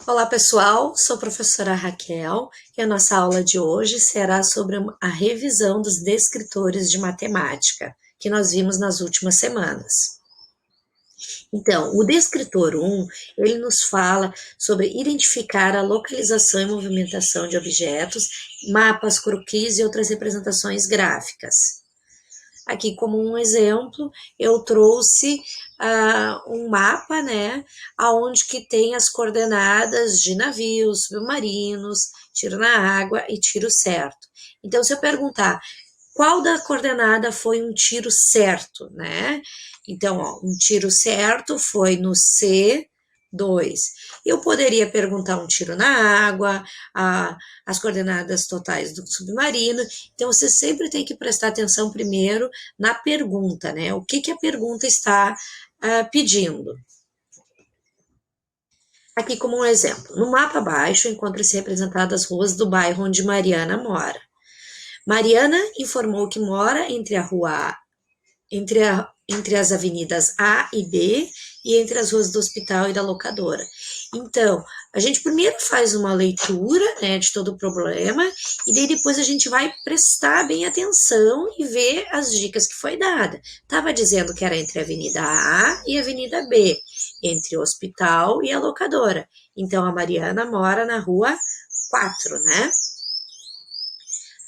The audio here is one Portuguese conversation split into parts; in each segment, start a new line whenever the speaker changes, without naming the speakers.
Olá pessoal, sou a professora Raquel e a nossa aula de hoje será sobre a revisão dos descritores de matemática que nós vimos nas últimas semanas. Então, o descritor 1, ele nos fala sobre identificar a localização e movimentação de objetos, mapas, croquis e outras representações gráficas. Aqui, como um exemplo, eu trouxe um mapa, né, aonde que tem as coordenadas de navios, submarinos, tiro na água e tiro certo. Então, se eu perguntar qual da coordenada foi um tiro certo, né? Então, ó, um tiro certo foi no C2. Eu poderia perguntar um tiro na água, as coordenadas totais do submarino. Então, você sempre tem que prestar atenção primeiro na pergunta, né? O que a pergunta está pedindo. Aqui como um exemplo, no mapa abaixo encontra-se representadas as ruas do bairro onde Mariana mora. Mariana informou que mora entre as avenidas A e B e entre as ruas do hospital e da locadora. Então, a gente primeiro faz uma leitura, né, de todo o problema e daí depois a gente vai prestar bem atenção e ver as dicas que foi dada. Estava dizendo que era entre a avenida A e a avenida B, entre o hospital e a locadora. Então, a Mariana mora na rua 4, né?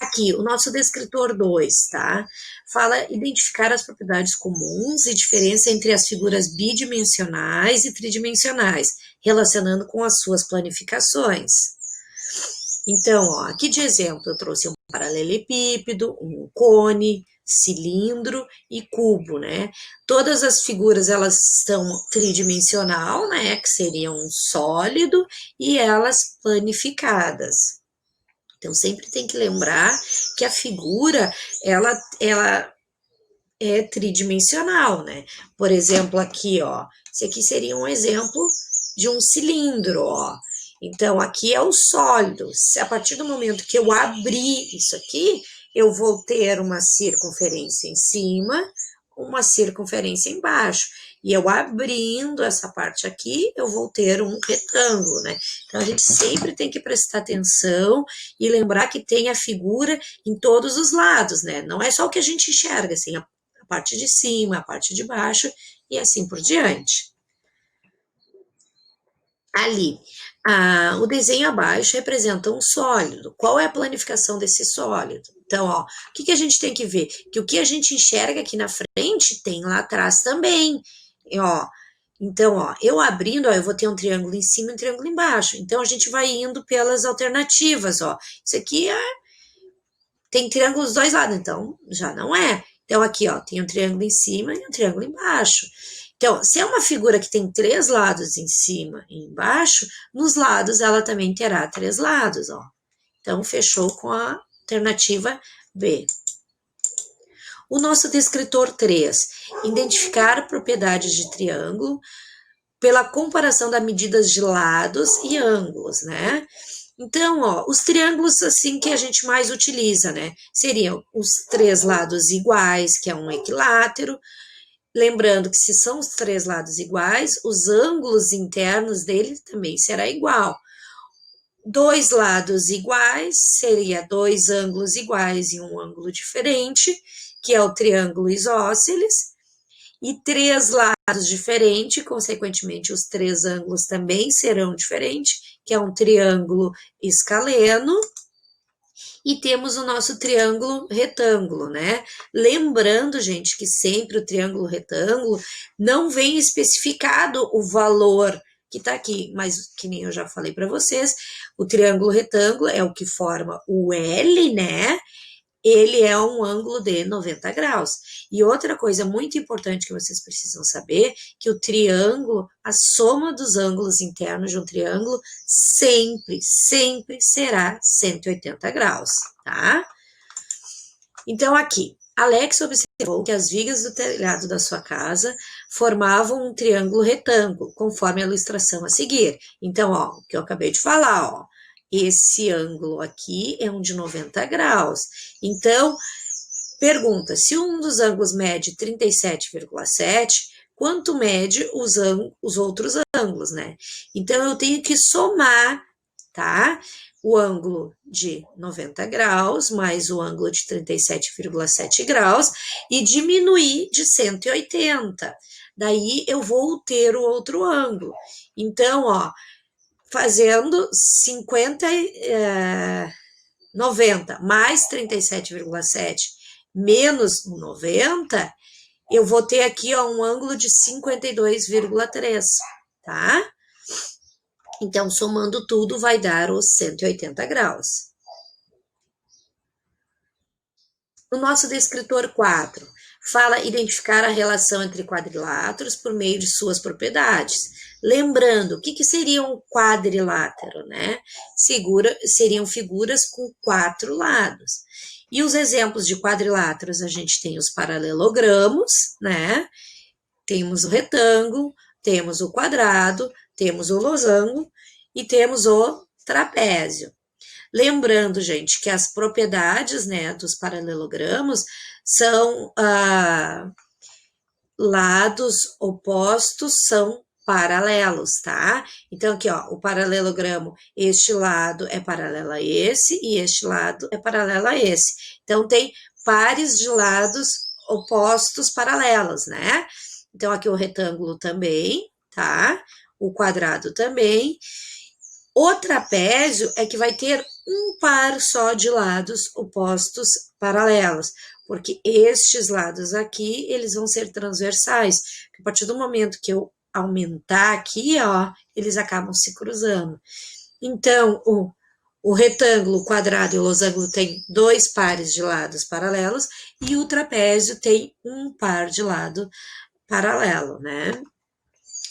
Aqui, o nosso descritor 2, tá? Fala identificar as propriedades comuns e diferença entre as figuras bidimensionais e tridimensionais, relacionando com as suas planificações. Então, ó, aqui de exemplo, eu trouxe um paralelepípedo, um cone, cilindro e cubo, né? Todas as figuras, elas estão tridimensional, né? Que seria um sólido, e elas planificadas. Então, sempre tem que lembrar que a figura, ela é tridimensional, né? Por exemplo, aqui, ó, esse aqui seria um exemplo de um cilindro, ó. Então, aqui é o sólido. Se a partir do momento que eu abrir isso aqui, eu vou ter uma circunferência em cima, uma circunferência embaixo. E eu abrindo essa parte aqui, eu vou ter um retângulo, né? Então, a gente sempre tem que prestar atenção e lembrar que tem a figura em todos os lados, né? Não é só o que a gente enxerga, assim, a parte de cima, a parte de baixo e assim por diante. Ali, o desenho abaixo representa um sólido. Qual é a planificação desse sólido? Então, ó, o que a gente tem que ver? Que o que a gente enxerga aqui na frente tem lá atrás também. E, ó, então, ó, eu abrindo, ó, eu vou ter um triângulo em cima e um triângulo embaixo. Então, a gente vai indo pelas alternativas, ó. Isso aqui tem triângulo dos dois lados, então já não é. Então, aqui, ó, tem um triângulo em cima e um triângulo embaixo. Então, se é uma figura que tem 3 lados em cima e embaixo, nos lados ela também terá 3 lados, ó. Então, fechou com a alternativa B. O nosso descritor 3, identificar propriedades de triângulo pela comparação das medidas de lados e ângulos, né? Então, ó, os triângulos assim que a gente mais utiliza, né? Seriam os 3 lados iguais, que é um equilátero. Lembrando que se são os 3 lados iguais, os ângulos internos dele também será igual. 2 lados iguais seria 2 ângulos iguais e um ângulo diferente, que é o triângulo isósceles. E 3 lados diferentes, consequentemente, os 3 ângulos também serão diferentes, que é um triângulo escaleno. E temos o nosso triângulo retângulo, né? Lembrando, gente, que sempre o triângulo retângulo não vem especificado o valor que tá aqui, mas que nem eu já falei para vocês, o triângulo retângulo é o que forma o L, né? Ele é um ângulo de 90 graus. E outra coisa muito importante que vocês precisam saber, que o triângulo, a soma dos ângulos internos de um triângulo sempre será 180 graus, tá? Então, aqui, Alex observou que as vigas do telhado da sua casa formavam um triângulo retângulo, conforme a ilustração a seguir. Então, ó, o que eu acabei de falar, ó, esse ângulo aqui é um de 90 graus. Então, pergunta, se um dos ângulos mede 37,7, quanto mede os outros ângulos, né? Então, eu tenho que somar, tá? O ângulo de 90 graus mais o ângulo de 37,7 graus e diminuir de 180. Daí, eu vou ter o outro ângulo. Então, ó, fazendo 90 mais 37,7 menos 90, eu vou ter aqui ó, um ângulo de 52,3, tá? Então, somando tudo, vai dar os 180 graus. O nosso descritor 4 fala identificar a relação entre quadriláteros por meio de suas propriedades. Lembrando, o que seria um quadrilátero, né? Seriam figuras com 4 lados. E os exemplos de quadriláteros, a gente tem os paralelogramos, né? Temos o retângulo, temos o quadrado, temos o losango e temos o trapézio. Lembrando, gente, que as propriedades, né, dos paralelogramos são lados opostos são paralelos, tá? Então, aqui, ó, o paralelogramo, este lado é paralelo a esse e este lado é paralelo a esse. Então, tem pares de lados opostos paralelos, né? Então, aqui o retângulo também, tá? O quadrado também. O trapézio é que vai ter um par só de lados opostos paralelos, porque estes lados aqui, eles vão ser transversais. A partir do momento que eu aumentar aqui, ó, eles acabam se cruzando. Então, o retângulo, o quadrado e o losango tem 2 pares de lados paralelos e o trapézio tem um par de lado paralelo, né?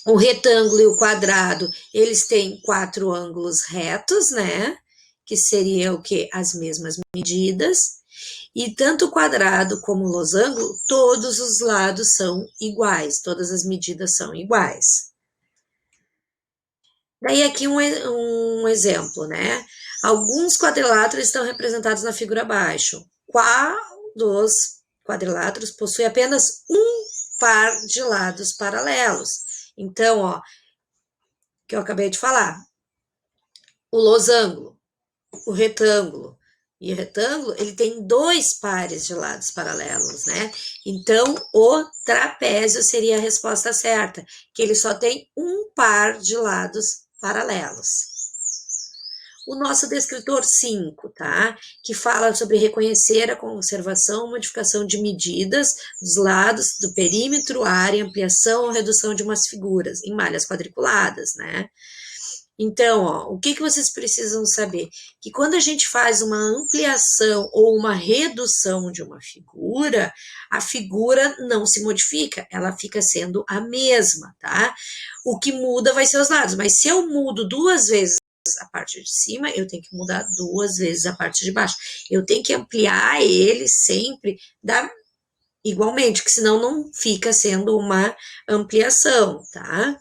O retângulo e o quadrado, eles têm 4 ângulos retos, né? Que seria o quê? As mesmas medidas. E tanto o quadrado como o losango, todos os lados são iguais, todas as medidas são iguais. Daí aqui um exemplo, né? Alguns quadriláteros estão representados na figura abaixo. Qual dos quadriláteros possui apenas um par de lados paralelos? Então, ó, que eu acabei de falar, o losango, o retângulo e o retângulo, ele tem 2 pares de lados paralelos, né? Então, o trapézio seria a resposta certa, que ele só tem um par de lados paralelos. O nosso descritor 5, tá? Que fala sobre reconhecer a conservação, modificação de medidas dos lados do perímetro, área, ampliação ou redução de umas figuras em malhas quadriculadas, né? Então, ó, o que vocês precisam saber? Que quando a gente faz uma ampliação ou uma redução de uma figura, a figura não se modifica, ela fica sendo a mesma, tá? O que muda vai ser os lados, mas se eu mudo 2 vezes a parte de cima, eu tenho que mudar 2 vezes a parte de baixo. Eu tenho que ampliar ele sempre igualmente, que senão não fica sendo uma ampliação, tá?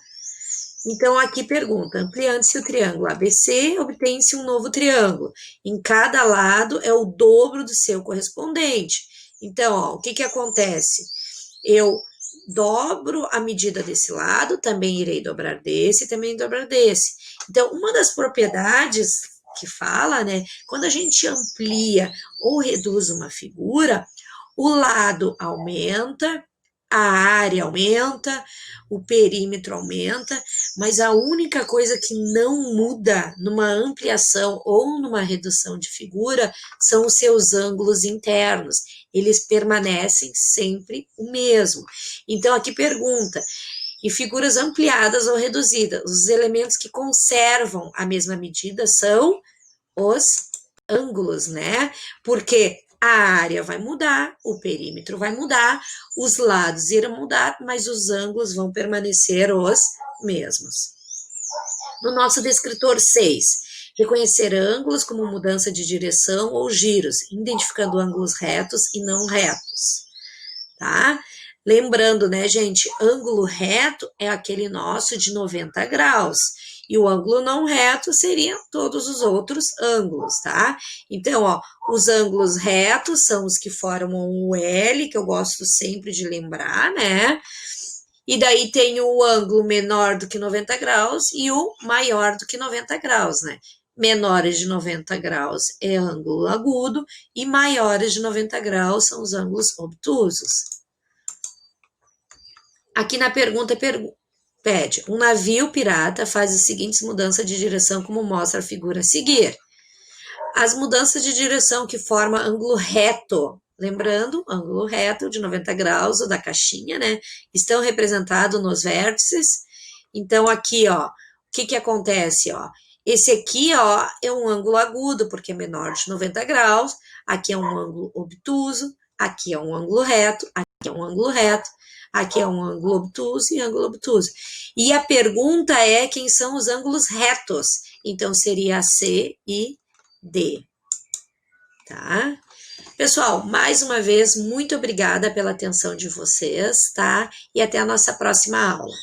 Então, aqui pergunta, ampliando-se o triângulo ABC, obtém-se um novo triângulo. Em cada lado é o dobro do seu correspondente. Então, ó, o que acontece? Eu dobro a medida desse lado, também irei dobrar desse, também dobrar desse. Então, uma das propriedades que fala, né, quando a gente amplia ou reduz uma figura, o lado aumenta, a área aumenta, o perímetro aumenta, mas a única coisa que não muda numa ampliação ou numa redução de figura são os seus ângulos internos. Eles permanecem sempre o mesmo. Então, aqui pergunta, em figuras ampliadas ou reduzidas, os elementos que conservam a mesma medida são os ângulos, né? Porque a área vai mudar, o perímetro vai mudar, os lados irão mudar, mas os ângulos vão permanecer os mesmos. No nosso descritor 6, reconhecer ângulos como mudança de direção ou giros, identificando ângulos retos e não retos, tá? Lembrando, né, gente, ângulo reto é aquele nosso de 90 graus, e o ângulo não reto seriam todos os outros ângulos, tá? Então, ó, os ângulos retos são os que formam o L, que eu gosto sempre de lembrar, né? E daí tem o ângulo menor do que 90 graus e o maior do que 90 graus, né? Menores de 90 graus é ângulo agudo e maiores de 90 graus são os ângulos obtusos. Aqui na pergunta pede, um navio pirata faz as seguintes mudanças de direção como mostra a figura a seguir. As mudanças de direção que formam ângulo reto, lembrando, ângulo reto de 90 graus, o da caixinha, né? Estão representados nos vértices. Então, aqui, ó, o que acontece, ó? Esse aqui, ó, é um ângulo agudo, porque é menor de 90 graus. Aqui é um ângulo obtuso. Aqui é um ângulo reto. Aqui é um ângulo reto. Aqui é um ângulo obtuso e ângulo obtuso. E a pergunta é quem são os ângulos retos. Então, seria C e D, tá? Pessoal, mais uma vez, muito obrigada pela atenção de vocês, tá? E até a nossa próxima aula.